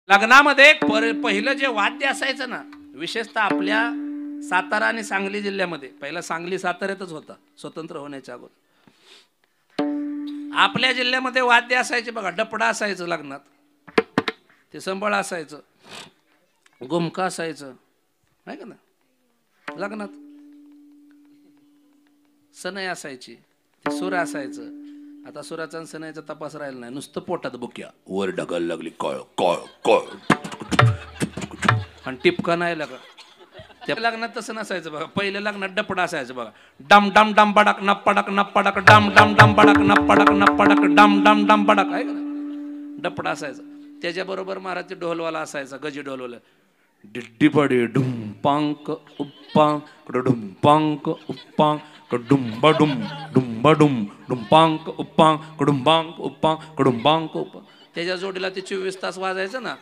लग्नामध्ये पहिलं जे वाद्य असायचं ना, विशेषतः आपल्या सातारा आणि सांगली जिल्ह्यामध्ये, पहिला सांगली साताऱ्यातच होता स्वतंत्र होण्याच्या अगोदर. आपल्या जिल्ह्यामध्ये वाद्य असायचे बघा, डपडा असायचं लग्नात, ते संबळ असायचं, गुमका असायचं, नाही का ना, लग्नात सनई असायची, ते सूर असायचं. आता सुराचा सनईचा तपास राहिला नाही, नुसतं पोटात बुक्या वर ढगायला लागली, कळ कळ कळ आणि टिपका नाही लागा. त्या लग्नात तसं नसायचं बघा. पहिल्या लग्नात डपडा असायचं बघा, डम डम डम बडक नप पडक नप पडक डम डम डम बडक नप पडक नप पडक डम डम डम बडक, आहे का ना, डपडा असायचा. त्याच्याबरोबर महाराजचे ढोलवाला असायचा, गजी ढोलवाला, डिड्डी पडे डुम पांक उप्पांक डुम पांक उप्पांक डुंबा डुम डुंबा डुम डुंपांक उप्पांक डुंबांक उप्पांक डुंबांक उप्पांक. त्याच्या जोडीला ते 24 तास वाजायचं ना,